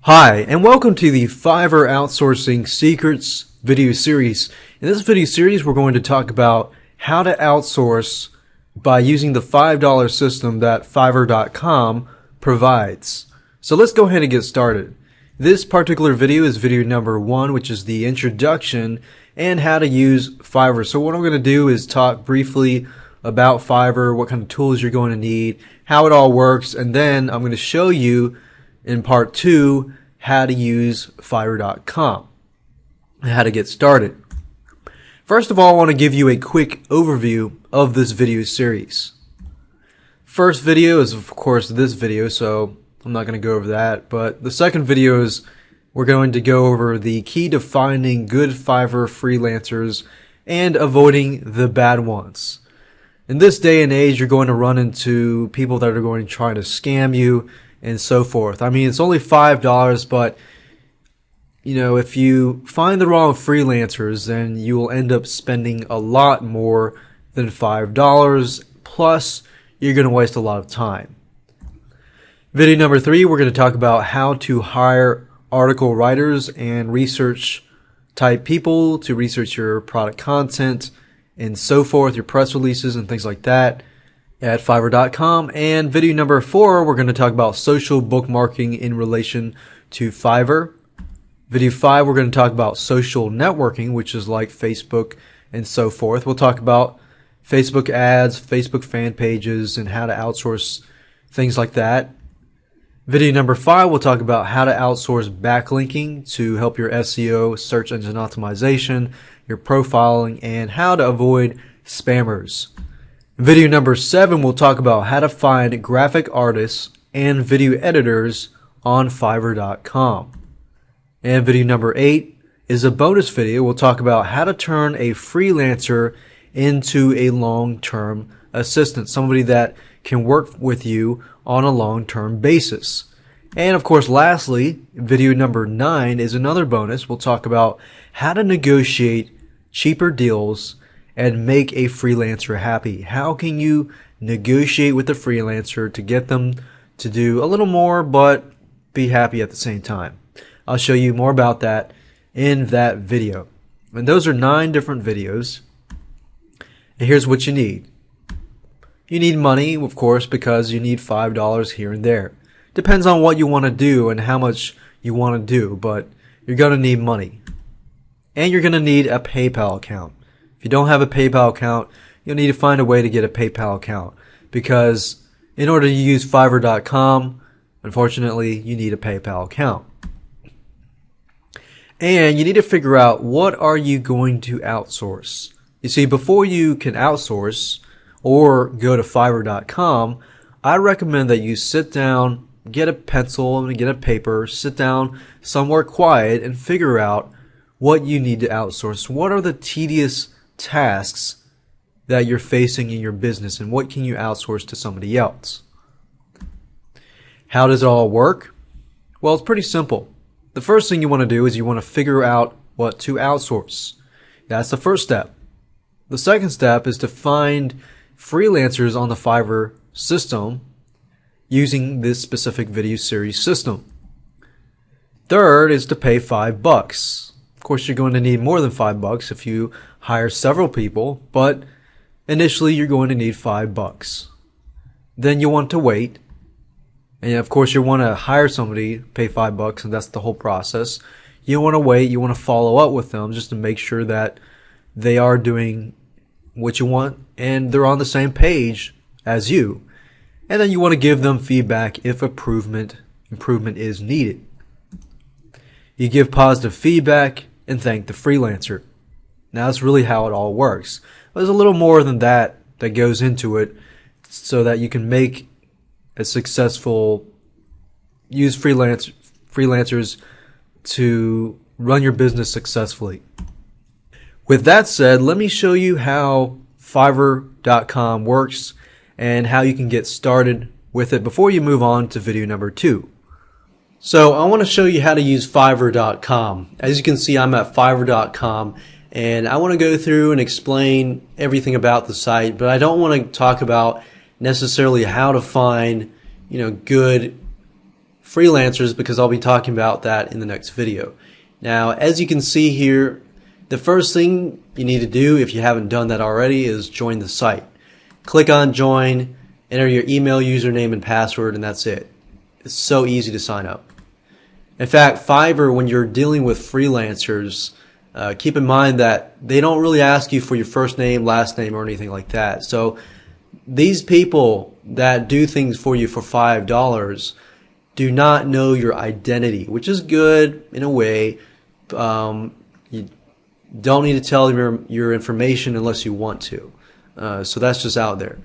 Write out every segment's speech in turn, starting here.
Hi, and welcome to the Fiverr Outsourcing Secrets video series. In this video series, we're going to talk about how to outsource by using the $5 system that Fiverr.com provides. So let's go ahead and get started. This particular video is video number 1, which is the introduction and how to use Fiverr. So what I'm going to do is talk briefly about Fiverr, what kind of tools you're going to need, how it all works, and then I'm going to show you in part 2 how to use Fiverr.com and how to get started. First of all, I want to give you a quick overview of this video series. First video is of course this video, so I'm not going to go over that, but the second video is we're going to go over the key to finding good Fiverr freelancers and avoiding the bad ones. In this day and age, you're going to run into people that are going to try to scam you and so forth. I mean, it's only $5, but if you find the wrong freelancers, then you will end up spending a lot more than $5, plus you're going to waste a lot of time. Video number 3, we're going to talk about how to hire article writers and research type people to research your product content and so forth, your press releases and things like that at Fiverr.com. And video number 4, we're going to talk about social bookmarking in relation to Fiverr. Video 5, we're going to talk about social networking, which is like Facebook and so forth. We'll talk about Facebook ads, Facebook fan pages, and how to outsource things like that. Video number 5, we'll talk about how to outsource backlinking to help your SEO, search engine optimization, your profiling, and how to avoid spammers. Video number 7, we'll talk about how to find graphic artists and video editors on Fiverr.com. And video number 8 is a bonus video. We'll talk about how to turn a freelancer into a long-term assistant, somebody that can work with you on a long-term basis. And of course, lastly, video number 9 is another bonus. We'll talk about how to negotiate cheaper deals and make a freelancer happy. How can you negotiate with the freelancer to get them to do a little more but be happy at the same time? I'll show you more about that in that video. And those are 9 different videos. And here's what you need. You need money, of course, because you need $5 here and there. Depends on what you want to do and how much you want to do, but you're going to need money. And you're going to need a PayPal account. If you don't have a PayPal account, you'll need to find a way to get a PayPal account, because in order to use Fiverr.com, unfortunately, you need a PayPal account. And you need to figure out, what are you going to outsource? You see, before you can outsource or go to Fiverr.com, I recommend that you sit down, get a pencil and get a paper, sit down somewhere quiet and figure out what you need to outsource. What are the tedious tasks that you're facing in your business, and what can you outsource to somebody else? How does it all work? Well, it's pretty simple. The first thing you want to do is you want to figure out what to outsource. That's the first step. The second step is to find freelancers on the Fiverr system using this specific video series system. Third is to pay $5. Of course, you're going to need more than $5 if you hire several people, but initially you're going to need $5. Then you want to wait. And of course, you want to hire somebody, pay $5, and that's the whole process. You want to wait, you want to follow up with them just to make sure that they are doing what you want and they're on the same page as you. And then you want to give them feedback if improvement is needed. You give positive feedback and thank the freelancer. Now, that's really how it all works. There's a little more than that goes into it so that you can make a successful, use freelancers to run your business successfully. With that said, let me show you how Fiverr.com works and how you can get started with it before you move on to video number 2. So I want to show you how to use Fiverr.com. As you can see, I'm at Fiverr.com, and I want to go through and explain everything about the site, but I don't want to talk about necessarily how to find, good freelancers because I'll be talking about that in the next video. Now, as you can see here, the first thing you need to do, if you haven't done that already, is join the site. Click on join, enter your email, username, and password, and that's it. It's so easy to sign up. In fact, Fiverr, when you're dealing with freelancers, keep in mind that they don't really ask you for your first name, last name, or anything like that. So these people that do things for you for $5 do not know your identity, which is good in a way. You don't need to tell your information unless you want to. So that's just out there.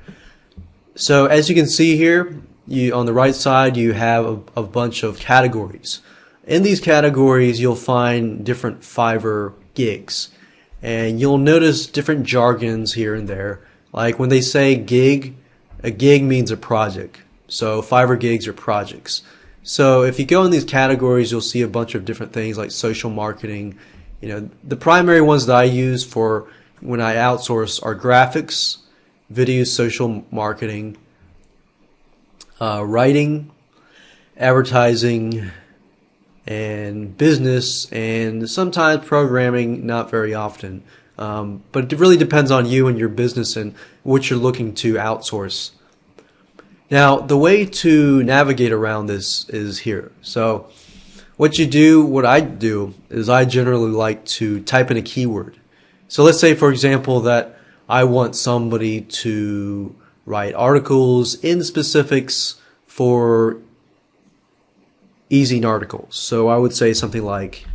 So as you can see here, on the right side, you have a bunch of categories. In these categories, you'll find different Fiverr gigs. And you'll notice different jargons here and there. Like when they say gig, a gig means a project. So Fiverr gigs are projects. So if you go in these categories, you'll see a bunch of different things like social marketing. The primary ones that I use for when I outsource are graphics, video, social marketing, writing, advertising, and business, and sometimes programming, not very often. But it really depends on you and your business and what you're looking to outsource. Now, the way to navigate around this is here. So what I do is I generally like to type in a keyword. So let's say, for example, that I want somebody to write articles in specifics for e-zine articles. So I would say something like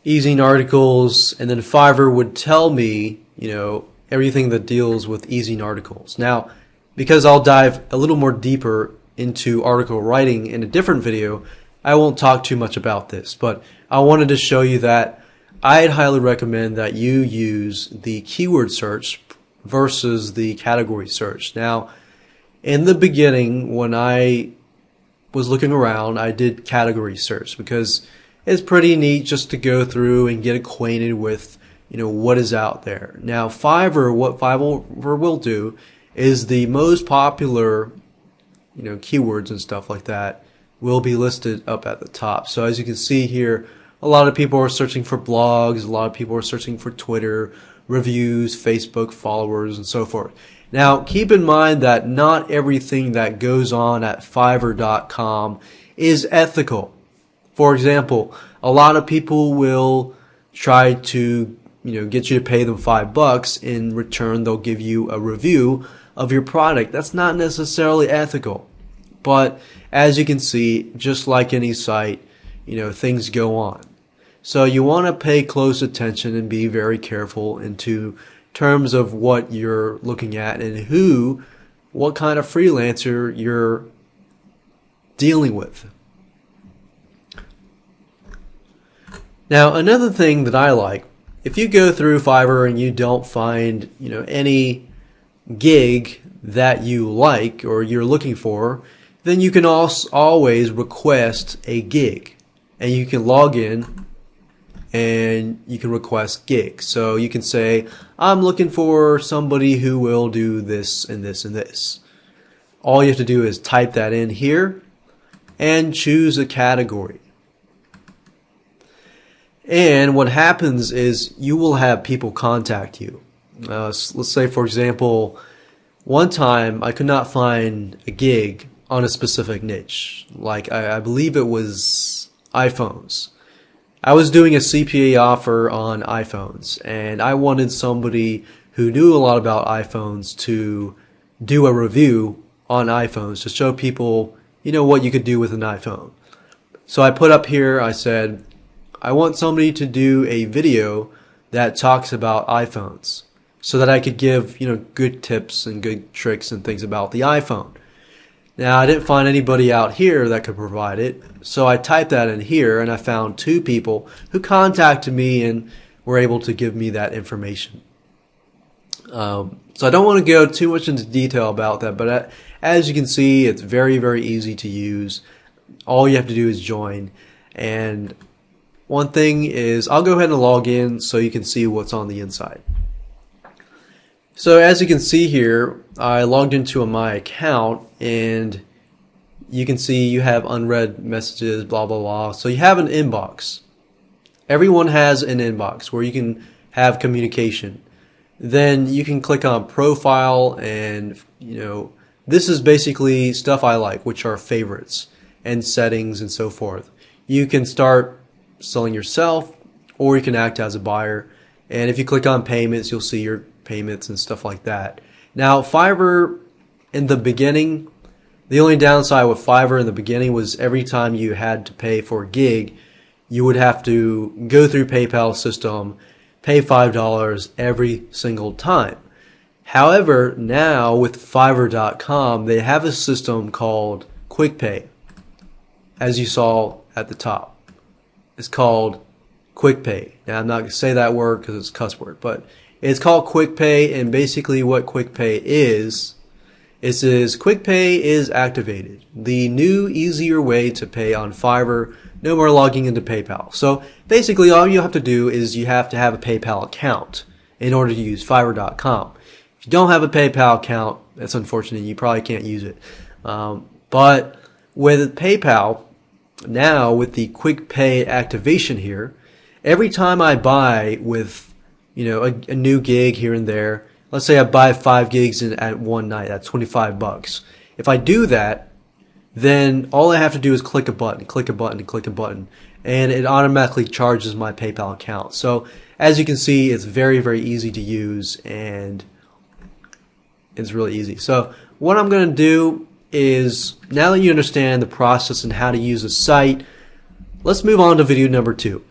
e-zine articles, and then Fiverr would tell me, everything that deals with e-zine articles. Now, because I'll dive a little more deeper into article writing in a different video, I won't talk too much about this, but I wanted to show you that I'd highly recommend that you use the keyword search versus the category search. Now, in the beginning, when I was looking around, I did category search because it's pretty neat just to go through and get acquainted with, what is out there. Now, what Fiverr will do is the most popular, keywords and stuff like that will be listed up at the top. So as you can see here, a lot of people are searching for blogs, a lot of people are searching for Twitter, reviews, Facebook followers, and so forth. Now, keep in mind that not everything that goes on at Fiverr.com is ethical. For example, a lot of people will try to, get you to pay them $5. In return, they'll give you a review of your product. That's not necessarily ethical. But as you can see, just like any site, things go on. So you want to pay close attention and be very careful into terms of what you're looking at and what kind of freelancer you're dealing with. Now, another thing that I like, if you go through Fiverr and you don't find, any gig that you like or you're looking for, then you can always request a gig, and you can log in and you can request gigs. So you can say, I'm looking for somebody who will do this and this and this. All you have to do is type that in here and choose a category. And what happens is you will have people contact you. Let's say, for example, one time I could not find a gig on a specific niche. Like I believe it was iPhones. I was doing a CPA offer on iPhones, and I wanted somebody who knew a lot about iPhones to do a review on iPhones to show people, what you could do with an iPhone. So I put up here, I said, I want somebody to do a video that talks about iPhones so that I could give, good tips and good tricks and things about the iPhone. Now, I didn't find anybody out here that could provide it, so I typed that in here, and I found 2 people who contacted me and were able to give me that information. So I don't want to go too much into detail about that, but as you can see, it's very, very easy to use. All you have to do is join. And one thing is, I'll go ahead and log in so you can see what's on the inside. So as you can see here, I logged into my account, and you can see you have unread messages, blah blah blah. So you have an inbox. Everyone has an inbox where you can have communication. Then you can click on profile, and this is basically stuff I like, which are favorites and settings and so forth. You can start selling yourself, or you can act as a buyer. And if you click on payments, you'll see your payments and stuff like that. Now, Fiverr in the beginning, the only downside with Fiverr in the beginning was every time you had to pay for a gig, you would have to go through PayPal system, pay $5 every single time. However, now with Fiverr.com, they have a system called Quick Pay, as you saw at the top. It's called Quick Pay. Now, I'm not going to say that word because it's a cuss word, but it's called Quick Pay, and basically what Quick Pay is, it says Quick Pay is activated. The new, easier way to pay on Fiverr. No more logging into PayPal. So basically all you have to do is you have to have a PayPal account in order to use Fiverr.com. If you don't have a PayPal account, that's unfortunate. You probably can't use it. But with PayPal, now with the Quick Pay activation here, every time I buy with a new gig here and there, let's say I buy 5 gigs at one night, that's $25. If I do that, then all I have to do is click a button, click a button, click a button, and it automatically charges my PayPal account. So as you can see, it's very, very easy to use, and it's really easy. So what I'm going to do is, now that you understand the process and how to use the site, let's move on to video number 2.